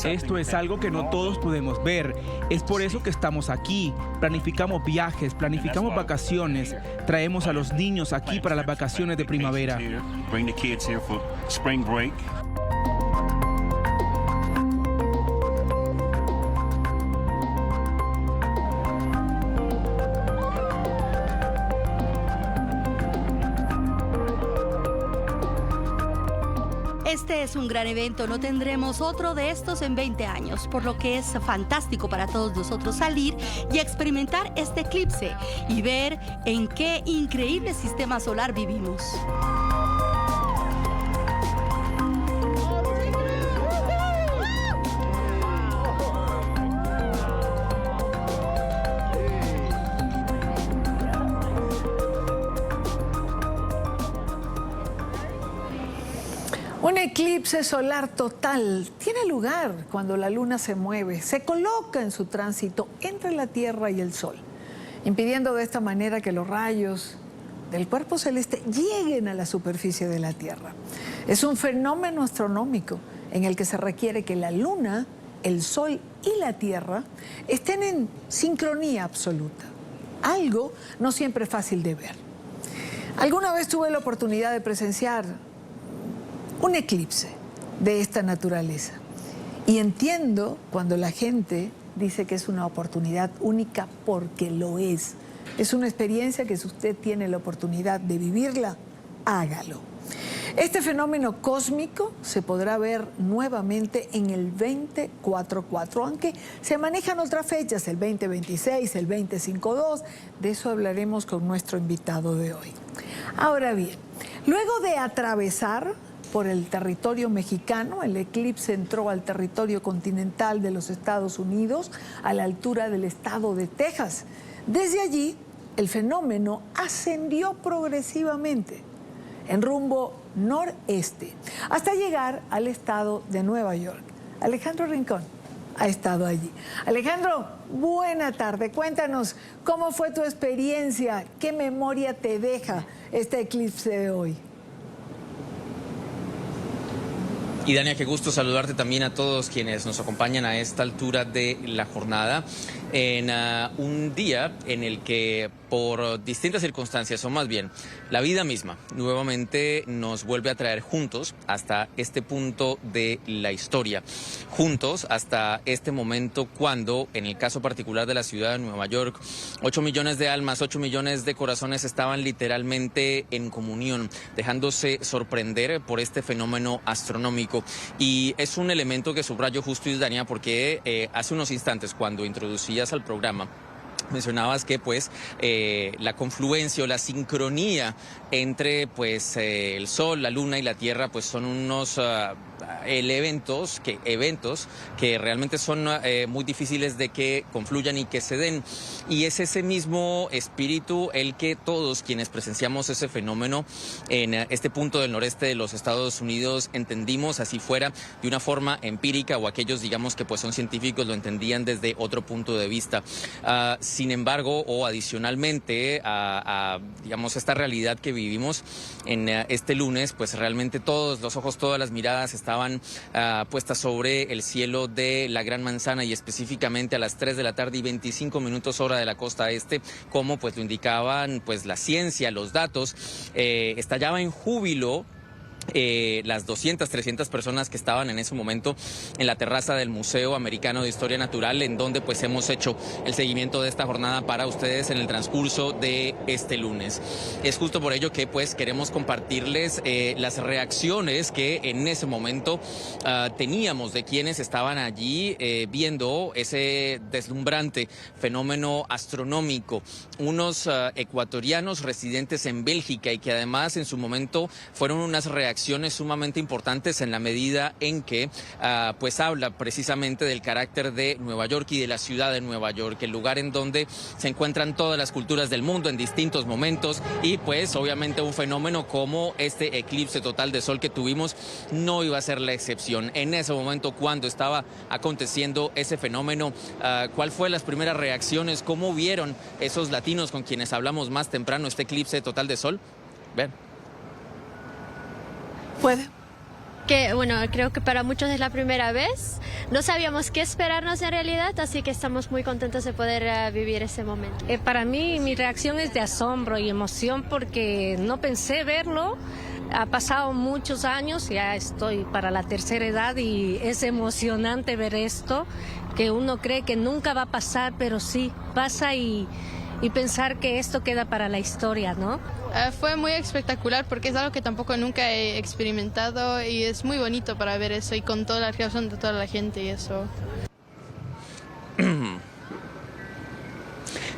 Esto es algo que no todos podemos ver. Es por eso que estamos aquí. Planificamos viajes, planificamos vacaciones. Traemos a los niños aquí para las vacaciones de primavera. Este es un gran evento, no tendremos otro de estos en 20 años, por lo que es fantástico para todos nosotros salir y experimentar este eclipse y ver en qué increíble sistema solar vivimos. Un eclipse solar total tiene lugar cuando la luna se mueve, se coloca en su tránsito entre la Tierra y el Sol, impidiendo de esta manera que los rayos del cuerpo celeste lleguen a la superficie de la Tierra. Es un fenómeno astronómico en el que se requiere que la luna, el Sol y la Tierra estén en sincronía absoluta, algo no siempre fácil de ver. Alguna vez tuve la oportunidad de presenciar un eclipse de esta naturaleza. Y entiendo cuando la gente dice que es una oportunidad única porque lo es. Es una experiencia que si usted tiene la oportunidad de vivirla, hágalo. Este fenómeno cósmico se podrá ver nuevamente en el 2044, aunque se manejan otras fechas, el 2026, el 2052. De eso hablaremos con nuestro invitado de hoy. Ahora bien, luego de atravesar por el territorio mexicano, el eclipse entró al territorio continental de los Estados Unidos a la altura del estado de Texas. Desde allí, el fenómeno ascendió progresivamente en rumbo noreste hasta llegar al estado de Nueva York. Alejandro Rincón ha estado allí. Alejandro, buena tarde. Cuéntanos, ¿cómo fue tu experiencia? ¿Qué memoria te deja este eclipse de hoy? Y Dania, qué gusto saludarte también a todos quienes nos acompañan a esta altura de la jornada, en un día en el que por distintas circunstancias, o más bien la vida misma, nuevamente nos vuelve a traer juntos hasta este punto de la historia, juntos hasta este momento cuando, en el caso particular de la ciudad de Nueva York, 8 millones de almas, 8 millones de corazones estaban literalmente en comunión, dejándose sorprender por este fenómeno astronómico. Y es un elemento que subrayo justo, Dania, porque hace unos instantes cuando introducías al programa, mencionabas que pues la confluencia o la sincronía entre pues el Sol, la Luna y la Tierra pues son unos eventos que realmente son muy difíciles de que confluyan y que se den, y es ese mismo espíritu el que todos quienes presenciamos ese fenómeno en este punto del noreste de los Estados Unidos entendimos, así fuera de una forma empírica, o aquellos digamos que pues son científicos lo entendían desde otro punto de vista. Sin embargo, o adicionalmente a digamos esta realidad que vivimos en este lunes, pues realmente todos los ojos, todas las miradas estaban puestas sobre el cielo de la Gran Manzana, y específicamente a las 3 de la tarde y 25 minutos hora de la costa este, como pues lo indicaban pues la ciencia, los datos, estallaba en júbilo las 200, 300 personas que estaban en ese momento en la terraza del Museo Americano de Historia Natural, en donde pues hemos hecho el seguimiento de esta jornada para ustedes en el transcurso de este lunes. Es justo por ello que pues queremos compartirles las reacciones que en ese momento teníamos de quienes estaban allí viendo ese deslumbrante fenómeno astronómico. Unos ecuatorianos residentes en Bélgica, y que además en su momento fueron unas reacciones sumamente importantes en la medida en que pues habla precisamente del carácter de Nueva York y de la ciudad de Nueva York, el lugar en donde se encuentran todas las culturas del mundo en distintos momentos, y pues obviamente un fenómeno como este eclipse total de sol que tuvimos no iba a ser la excepción. En ese momento, cuando estaba aconteciendo ese fenómeno, ¿cuál fue las primeras reacciones? ¿Cómo vieron esos latinos con quienes hablamos más temprano este eclipse total de sol? Ven. ¿Puede? que, bueno, creo que para muchos es la primera vez. No sabíamos qué esperarnos en realidad, así que estamos muy contentos de poder vivir ese momento. Para mí, mi reacción es de asombro y emoción porque no pensé verlo. Ha pasado muchos años, ya estoy para la tercera edad y es emocionante ver esto, que uno cree que nunca va a pasar, pero sí, pasa y pensar que esto queda para la historia, ¿no? Fue muy espectacular porque es algo que tampoco nunca he experimentado y es muy bonito para ver eso y con toda la reacción de toda la gente y eso.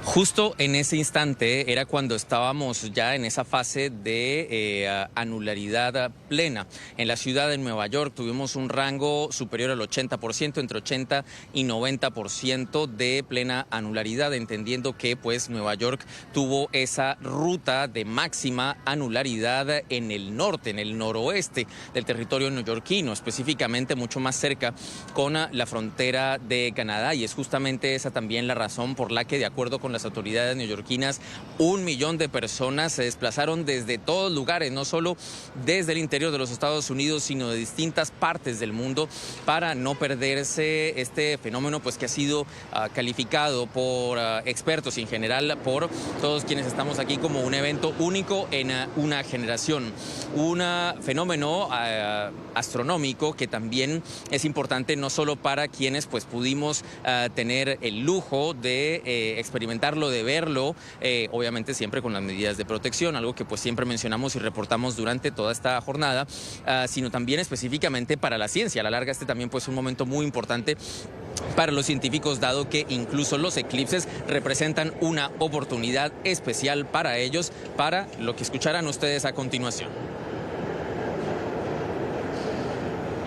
Justo en ese instante era cuando estábamos ya en esa fase de anularidad plena. En la ciudad de Nueva York tuvimos un rango superior al 80%, entre 80 y 90% de plena anularidad, entendiendo que pues Nueva York tuvo esa ruta de máxima anularidad en el norte, en el noroeste del territorio neoyorquino, específicamente mucho más cerca con la frontera de Canadá, y es justamente esa también la razón por la que, de acuerdo con las autoridades neoyorquinas, 1 millón de personas se desplazaron desde todos lugares, no solo desde el interior de los Estados Unidos, sino de distintas partes del mundo, para no perderse este fenómeno pues que ha sido calificado por expertos y en general por todos quienes estamos aquí como un evento único en una generación, un fenómeno astronómico que también es importante no solo para quienes pues pudimos tener el lujo de experimentarlo, de verlo, obviamente siempre con las medidas de protección, algo que pues siempre mencionamos y reportamos durante toda esta jornada, sino también específicamente para la ciencia. A la larga este también pues un momento muy importante para los científicos, dado que incluso los eclipses representan una oportunidad especial para ellos, para lo que escucharán ustedes a continuación.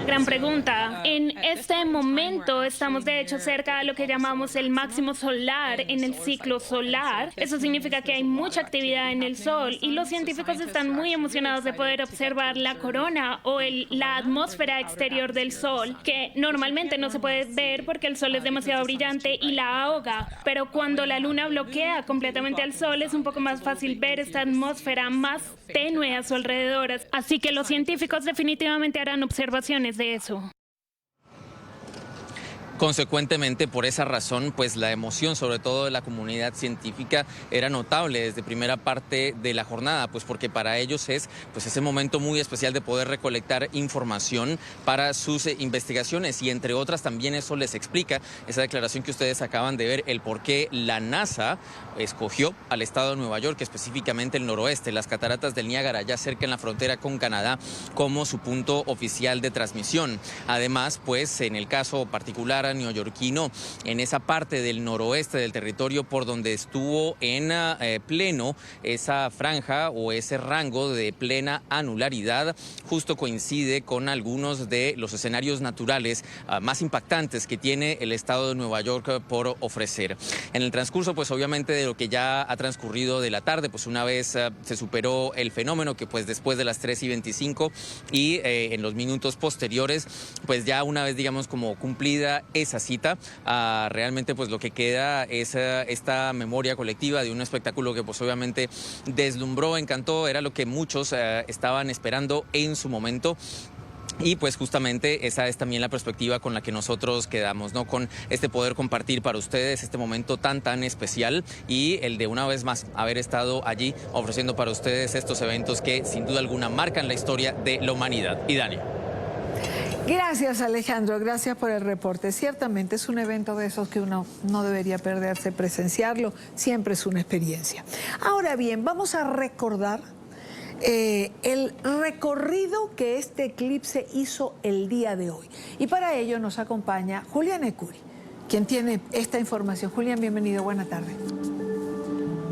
Gran pregunta. En este momento estamos de hecho cerca de lo que llamamos el máximo solar en el ciclo solar. Eso significa que hay mucha actividad en el Sol y los científicos están muy emocionados de poder observar la corona o la atmósfera exterior del Sol, que normalmente no se puede ver porque el Sol es demasiado brillante y la ahoga. Pero cuando la Luna bloquea completamente al Sol es un poco más fácil ver esta atmósfera más tenue a su alrededor. Así que los científicos definitivamente harán observaciones de eso. Consecuentemente, por esa razón, pues la emoción, sobre todo de la comunidad científica, era notable desde primera parte de la jornada, pues porque para ellos es pues ese momento muy especial de poder recolectar información para sus investigaciones, y entre otras también eso les explica esa declaración que ustedes acaban de ver, el por qué la NASA escogió al estado de Nueva York, específicamente el noroeste, las cataratas del Niágara, ya cerca en la frontera con Canadá, como su punto oficial de transmisión. Además, pues en el caso particular neoyorquino, en esa parte del noroeste del territorio por donde estuvo en pleno esa franja o ese rango de plena anularidad, justo coincide con algunos de los escenarios naturales más impactantes que tiene el estado de Nueva York por ofrecer. En el transcurso, pues obviamente de lo que ya ha transcurrido de la tarde, pues una vez se superó el fenómeno, que pues después de las 3:25 y en los minutos posteriores, pues ya una vez digamos como cumplida esa cita, realmente pues lo que queda es esta memoria colectiva de un espectáculo que pues obviamente deslumbró, encantó, era lo que muchos estaban esperando en su momento. Y pues justamente esa es también la perspectiva con la que nosotros quedamos, ¿no? Con este poder compartir para ustedes este momento tan especial y el de una vez más haber estado allí ofreciendo para ustedes estos eventos que sin duda alguna marcan la historia de la humanidad. Y Dani. Gracias, Alejandro, gracias por el reporte. Ciertamente es un evento de esos que uno no debería perderse, presenciarlo, siempre es una experiencia. Ahora bien, vamos a recordar el recorrido que este eclipse hizo el día de hoy. Y para ello nos acompaña Julián Ecuri, quien tiene esta información. Julián, bienvenido, buena tarde.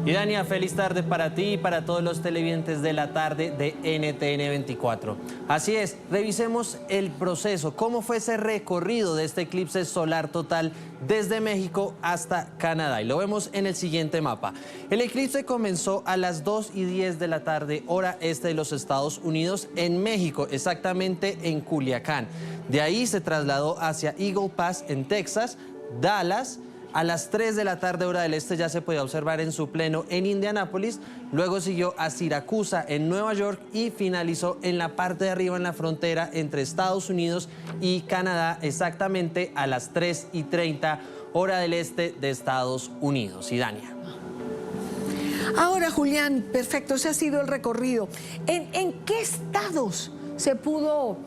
Y Dania, feliz tarde para ti y para todos los televidentes de la tarde de NTN 24. Así es, revisemos el proceso, cómo fue ese recorrido de este eclipse solar total desde México hasta Canadá. Y lo vemos en el siguiente mapa. El eclipse comenzó a las 2:10 de la tarde, hora este de los Estados Unidos, en México, exactamente en Culiacán. De ahí se trasladó hacia Eagle Pass en Texas, Dallas, A las 3 de la tarde, hora del este, ya se podía observar en su pleno en Indianápolis. Luego siguió a Siracusa, en Nueva York, y finalizó en la parte de arriba, en la frontera entre Estados Unidos y Canadá, exactamente a las 3:30, hora del este de Estados Unidos. Y Dania. Ahora, Julián, perfecto, ese ha sido el recorrido. ¿En qué estados se pudo,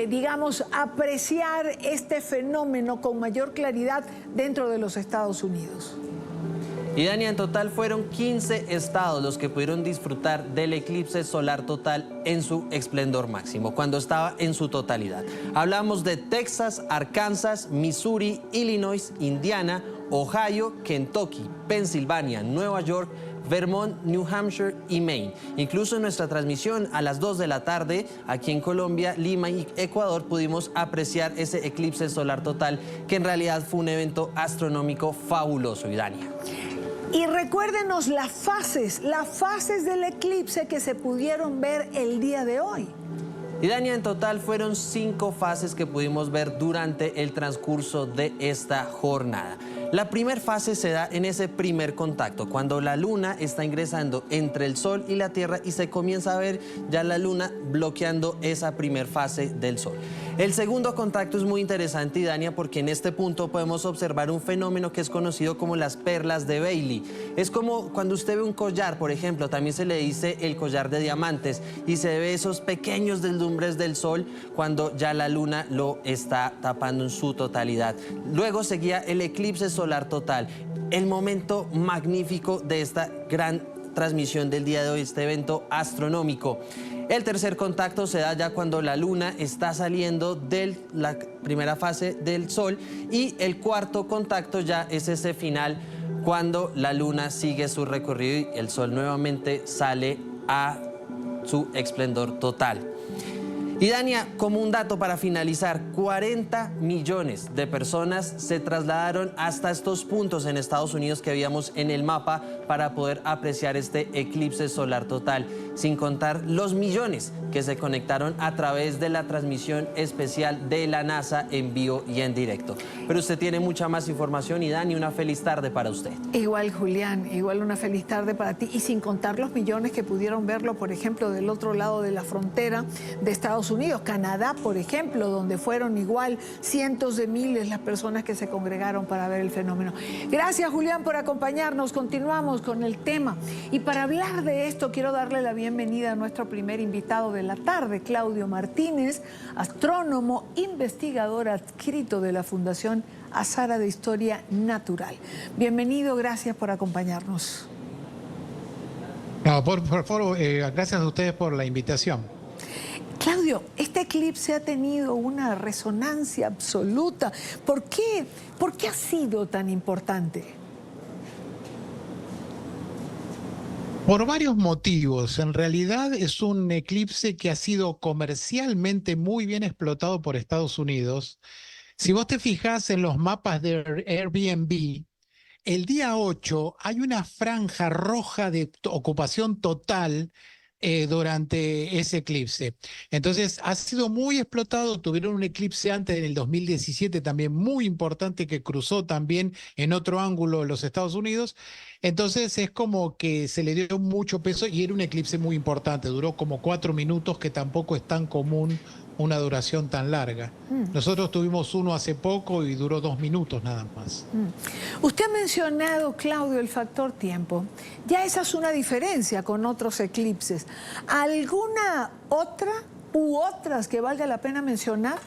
digamos, apreciar este fenómeno con mayor claridad dentro de los Estados Unidos? Y Dania, en total fueron 15 estados los que pudieron disfrutar del eclipse solar total en su esplendor máximo, cuando estaba en su totalidad. Hablamos de Texas, Arkansas, Missouri, Illinois, Indiana, Ohio, Kentucky, Pensilvania, Nueva York, Vermont, New Hampshire y Maine. Incluso en nuestra transmisión a las 2 de la tarde, aquí en Colombia, Lima y Ecuador, pudimos apreciar ese eclipse solar total, que en realidad fue un evento astronómico fabuloso. Y Dania. Y recuérdenos las fases del eclipse que se pudieron ver el día de hoy. Y Dania, en total fueron 5 fases que pudimos ver durante el transcurso de esta jornada. La primera fase se da en ese primer contacto, cuando la luna está ingresando entre el sol y la tierra y se comienza a ver ya la luna bloqueando esa primera fase del sol. El segundo contacto es muy interesante, Dania, porque en este punto podemos observar un fenómeno que es conocido como las perlas de Bailey. Es como cuando usted ve un collar, por ejemplo, también se le dice el collar de diamantes, y se ve esos pequeños deslumbres del sol cuando ya la luna lo está tapando en su totalidad. Luego seguía el eclipse solar total, el momento magnífico de esta gran transmisión del día de hoy, este evento astronómico. El tercer contacto se da ya cuando la luna está saliendo de la primera fase del sol, y el cuarto contacto ya es ese final, cuando la luna sigue su recorrido y el sol nuevamente sale a su esplendor total. Y Dania, como un dato para finalizar, 40 millones de personas se trasladaron hasta estos puntos en Estados Unidos que veíamos en el mapa para poder apreciar este eclipse solar total, sin contar los millones que se conectaron a través de la transmisión especial de la NASA en vivo y en directo. Pero usted tiene mucha más información, y Dani, una feliz tarde para usted. Igual, Julián, igual una feliz tarde para ti, y sin contar los millones que pudieron verlo, por ejemplo, del otro lado de la frontera de Estados Unidos, Canadá, por ejemplo, donde fueron igual cientos de miles las personas que se congregaron para ver el fenómeno. Gracias, Julián, por acompañarnos. Continuamos con el tema. Y para hablar de esto, quiero darle la bienvenida a nuestro primer invitado de la tarde, Claudio Martínez, astrónomo, investigador adscrito de la Fundación Azara de Historia Natural. Bienvenido, gracias por acompañarnos. No, por favor, gracias a ustedes por la invitación. Claudio, este eclipse ha tenido una resonancia absoluta. ¿Por qué? ¿Por qué ha sido tan importante? Por varios motivos. En realidad es un eclipse que ha sido comercialmente muy bien explotado por Estados Unidos. Si vos te fijás en los mapas de Airbnb, el día 8 hay una franja roja de ocupación total durante ese eclipse. Entonces ha sido muy explotado. Tuvieron un eclipse antes, en el 2017, también muy importante, que cruzó también en otro ángulo los Estados Unidos. Entonces es como que se le dio mucho peso, y era un eclipse muy importante. Duró como 4 minutos, que tampoco es tan común una duración tan larga. Nosotros tuvimos uno hace poco y duró 2 minutos nada más. Usted ha mencionado, Claudio, el factor tiempo. Ya esa es una diferencia con otros eclipses. ¿Alguna otra u otras que valga la pena mencionar?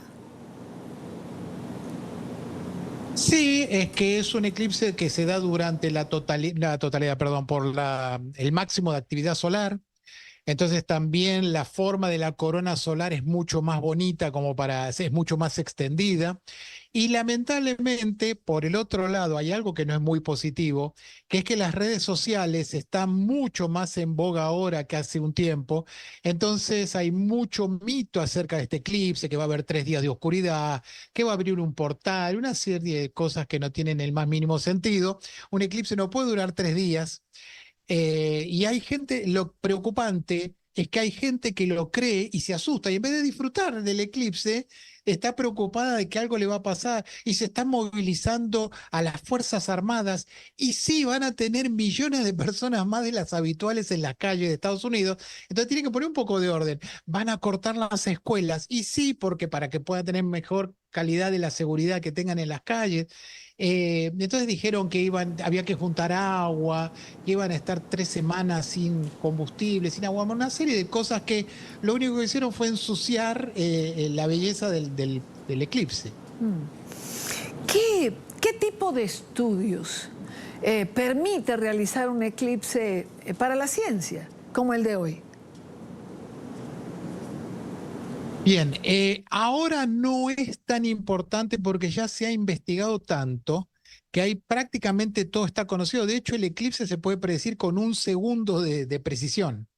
Sí, es que es un eclipse que se da durante la totalidad, por el máximo de actividad solar. Entonces también la forma de la corona solar es mucho más bonita, es mucho más extendida. Y lamentablemente, por el otro lado, hay algo que no es muy positivo, que es que las redes sociales están mucho más en boga ahora que hace un tiempo. Entonces hay mucho mito acerca de este eclipse, que va a haber 3 días de oscuridad, que va a abrir un portal, una serie de cosas que no tienen el más mínimo sentido. Un eclipse no puede durar 3 días. Y hay gente, lo preocupante es que hay gente que lo cree y se asusta y en vez de disfrutar del eclipse, está preocupada de que algo le va a pasar y se están movilizando a las Fuerzas Armadas y sí van a tener millones de personas más de las habituales en las calles de Estados Unidos. Entonces tienen que poner un poco de orden. Van a cortar las escuelas y sí, porque para que puedan tener mejor calidad de la seguridad que tengan en las calles. Entonces dijeron que había que juntar agua, que iban a estar 3 semanas sin combustible, sin agua, una serie de cosas que lo único que hicieron fue ensuciar la belleza del eclipse. ¿Qué tipo de estudios permite realizar un eclipse para la ciencia, como el de hoy? Bien, ahora no es tan importante porque ya se ha investigado tanto que hay prácticamente todo está conocido. De hecho, el eclipse se puede predecir con 1 segundo de precisión.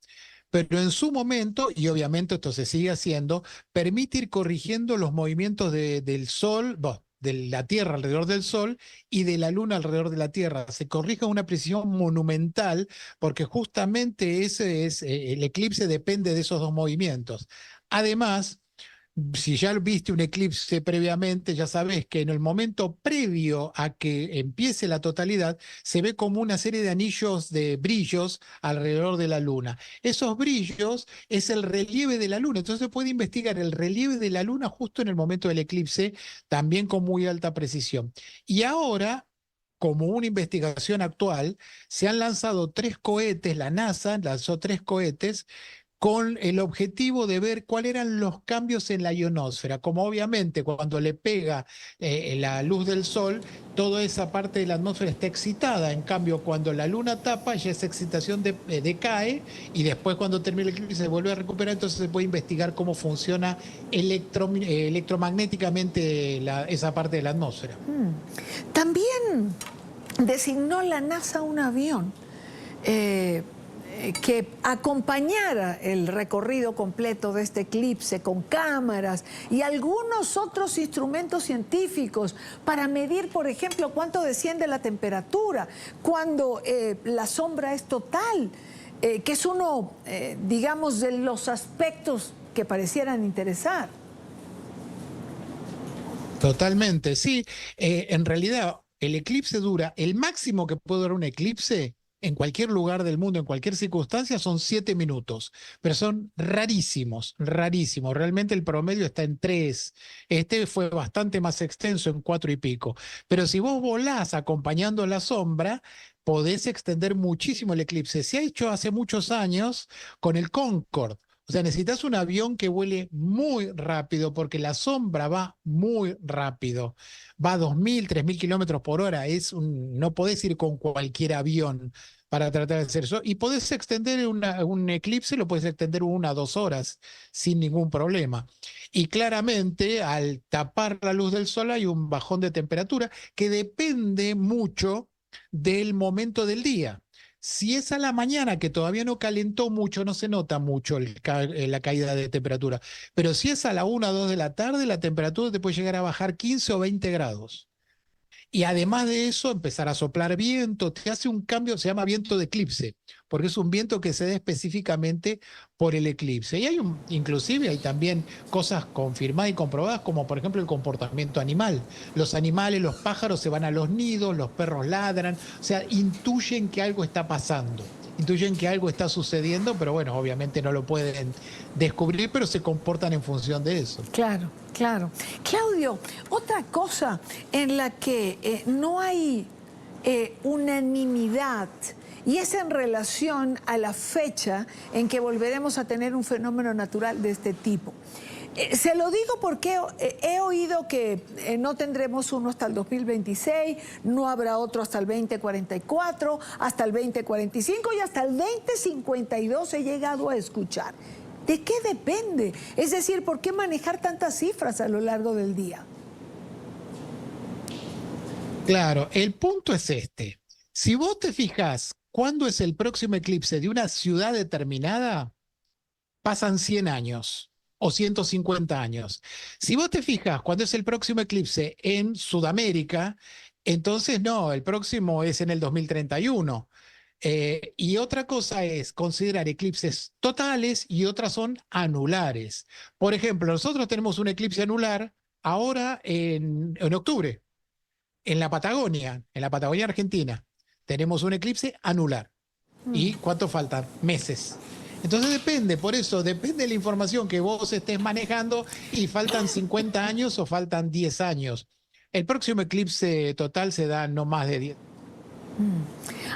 Pero en su momento, y obviamente esto se sigue haciendo, permite ir corrigiendo los movimientos del Sol, de la Tierra alrededor del Sol y de la Luna alrededor de la Tierra. Se corrige a una precisión monumental porque justamente el eclipse depende de esos 2 movimientos. Además, si ya viste un eclipse previamente, ya sabes que en el momento previo a que empiece la totalidad, se ve como una serie de anillos de brillos alrededor de la Luna. Esos brillos es el relieve de la Luna, entonces se puede investigar el relieve de la Luna justo en el momento del eclipse, también con muy alta precisión. Y ahora, como una investigación actual, se han lanzado 3 cohetes, la NASA lanzó 3 cohetes, con el objetivo de ver cuáles eran los cambios en la ionosfera. Como obviamente cuando le pega la luz del sol, toda esa parte de la atmósfera está excitada. En cambio, cuando la luna tapa, ya esa excitación decae y después cuando termina el eclipse se vuelve a recuperar, entonces se puede investigar cómo funciona electromagnéticamente esa parte de la atmósfera. También designó la NASA un avión que acompañara el recorrido completo de este eclipse con cámaras y algunos otros instrumentos científicos para medir, por ejemplo, cuánto desciende la temperatura, cuando la sombra es total, que es uno, digamos, de los aspectos que parecieran interesar. Totalmente, sí. En realidad, el eclipse el máximo que puede durar un eclipse en cualquier lugar del mundo, en cualquier circunstancia, son 7 minutos, pero son rarísimos, rarísimos. Realmente el promedio está en 3. Este fue bastante más extenso, en 4 y pico. Pero si vos volás acompañando la sombra, podés extender muchísimo el eclipse. Se ha hecho hace muchos años con el Concorde. O sea, necesitas un avión que vuele muy rápido porque la sombra va muy rápido. Va a 2.000, 3.000 kilómetros por hora. No podés ir con cualquier avión para tratar de hacer eso. Y podés extender un eclipse, lo podés extender 1 a 2 horas sin ningún problema. Y claramente, al tapar la luz del sol hay un bajón de temperatura que depende mucho del momento del día. Si es a la mañana, que todavía no calentó mucho, no se nota mucho la caída de temperatura. Pero si es a la 1 o 2 de la tarde, la temperatura te puede llegar a bajar 15 o 20 grados. Y además de eso, empezar a soplar viento, te hace un cambio, se llama viento de eclipse, porque es un viento que se da específicamente por el eclipse. Y inclusive hay también cosas confirmadas y comprobadas, como por ejemplo el comportamiento animal. Los animales, los pájaros se van a los nidos, los perros ladran, o sea, intuyen que algo está pasando. Intuyen que algo está sucediendo, pero bueno, obviamente no lo pueden descubrir, pero se comportan en función de eso. Claro, claro. Claudio, otra cosa en la que no hay unanimidad, y es en relación a la fecha en que volveremos a tener un fenómeno natural de este tipo. Se lo digo porque he oído que no tendremos uno hasta el 2026, no habrá otro hasta el 2044, hasta el 2045 y hasta el 2052 he llegado a escuchar. ¿De qué depende? Es decir, ¿por qué manejar tantas cifras a lo largo del día? Claro, el punto es este. Si vos te fijas cuándo es el próximo eclipse de una ciudad determinada, pasan 100 años. O 150 años. Si vos te fijas cuándo es el próximo eclipse en Sudamérica, entonces no, el próximo es en el 2031. Y otra cosa es considerar eclipses totales y otras son anulares. Por ejemplo, nosotros tenemos un eclipse anular ahora en octubre, en la Patagonia Argentina. Tenemos un eclipse anular. ¿Y cuánto faltan? Meses. Entonces depende, por eso depende de la información que vos estés manejando y faltan 50 años o faltan 10 años. El próximo eclipse total se da no más de 10.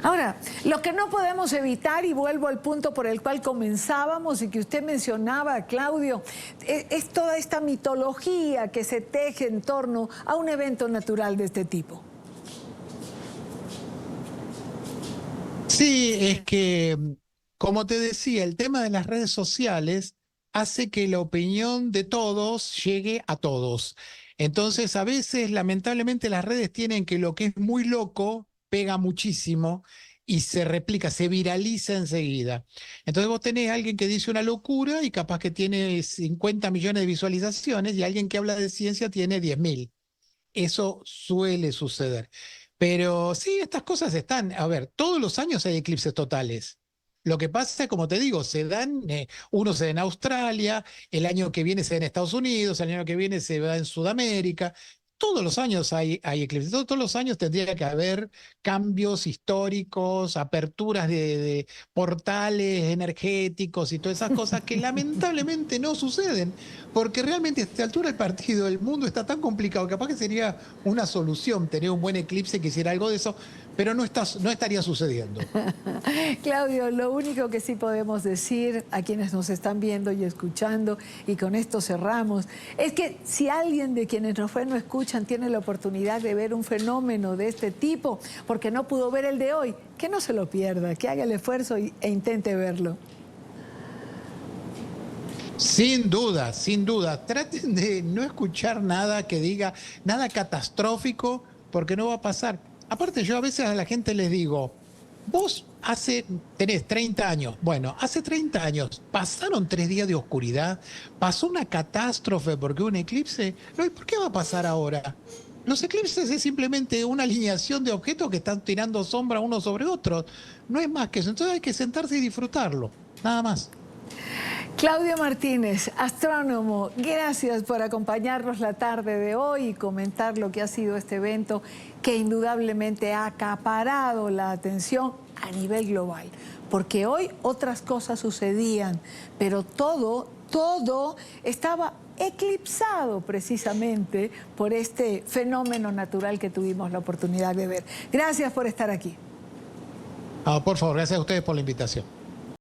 Ahora, lo que no podemos evitar, y vuelvo al punto por el cual comenzábamos y que usted mencionaba, Claudio, es toda esta mitología que se teje en torno a un evento natural de este tipo. Sí, es que, como te decía, el tema de las redes sociales hace que la opinión de todos llegue a todos. Entonces, a veces, lamentablemente, las redes tienen que lo que es muy loco pega muchísimo y se replica, se viraliza enseguida. Entonces vos tenés a alguien que dice una locura y capaz que tiene 50 millones de visualizaciones y alguien que habla de ciencia tiene 10.000. Eso suele suceder. Pero sí, estas cosas están, a ver, todos los años hay eclipses totales. Lo que pasa es, como te digo, se dan, uno se da en Australia, el año que viene se da en Estados Unidos, el año que viene se da en Sudamérica. Todos los años hay eclipses, todos los años tendría que haber cambios históricos, aperturas de portales energéticos y todas esas cosas que lamentablemente no suceden, porque realmente a esta altura del partido el mundo está tan complicado, capaz que sería una solución tener un buen eclipse que hiciera algo de eso, pero no estaría sucediendo. Claudio, lo único que sí podemos decir a quienes nos están viendo y escuchando, y con esto cerramos, es que si alguien de quienes nos no escuchan tiene la oportunidad de ver un fenómeno de este tipo, porque no pudo ver el de hoy, que no se lo pierda, que haga el esfuerzo e intente verlo. Sin duda, sin duda. Traten de no escuchar nada que diga, nada catastrófico, porque no va a pasar. Aparte, yo a veces a la gente les digo, vos tenés 30 años. Bueno, hace 30 años pasaron 3 días de oscuridad, pasó una catástrofe porque hubo un eclipse. No, ¿y por qué va a pasar ahora? Los eclipses es simplemente una alineación de objetos que están tirando sombra unos sobre otros. No es más que eso. Entonces hay que sentarse y disfrutarlo. Nada más. Claudio Martínez, astrónomo, gracias por acompañarnos la tarde de hoy y comentar lo que ha sido este evento que indudablemente ha acaparado la atención a nivel global. Porque hoy otras cosas sucedían, pero todo estaba eclipsado precisamente por este fenómeno natural que tuvimos la oportunidad de ver. Gracias por estar aquí. Por favor, gracias a ustedes por la invitación.